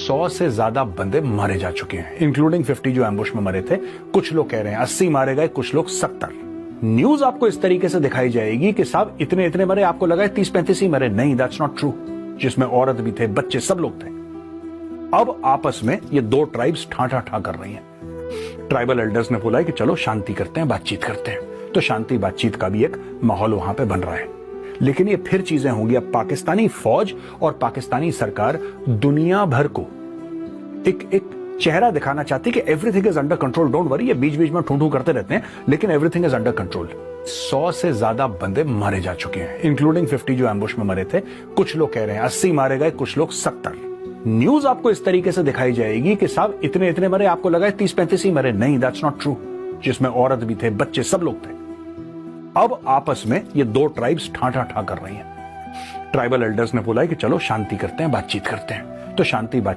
100 से ज्यादा बंदे मारे जा चुके हैं, इंक्लूडिंग 50 जो एम्बुश में मरे थे। कुछ लोग कह रहे हैं 80 मारे गए, कुछ लोग 70। न्यूज आपको इस तरीके से दिखाई जाएगी कि साहब इतने इतने मरे, आपको लगा है 30-35 ही मरे। नहीं, दैट्स नॉट ट्रू। जिसमें औरत भी थे, बच्चे, सब लोग थे। अब आपस में ये दो ट्राइब्स ठाठा ठा कर रही हैं। ट्राइबल एल्डर्स ने बोला है कि चलो शांति करते हैं, बातचीत करते हैं। तो शांति बातचीत का भी एक माहौल वहां पे बन रहा है। लेकिन ये फिर चीजें होंगी। अब पाकिस्तानी फौज और पाकिस्तानी सरकार दुनिया भर को एक चेहरा दिखाना चाहती कि everything is under control, don't worry. ये बीच बीच में ठूं करते रहते हैं, लेकिन एवरीथिंग इज अंडर कंट्रोल। 100 से ज्यादा बंदे मारे जा चुके हैं, इंक्लूडिंग 50 जो एम्बुश में मरे थे। कुछ लोग कह रहे हैं 80 मारे गए, कुछ लोग 70। न्यूज आपको इस तरीके से दिखाई जाएगी कि साहब इतने इतने मरे, आपको लगा है 30-35 ही मरे। नहीं, दैट्स नॉट ट्रू। जिसमें औरत भी थे, बच्चे, सब लोग थे। अब आपस में ये दो ट्राइब्स ठाठा ठा कर रही हैं। ट्राइबल एल्डर्स ने बोला है कि चलो शांति करते हैं, बातचीत करते हैं। तो शांति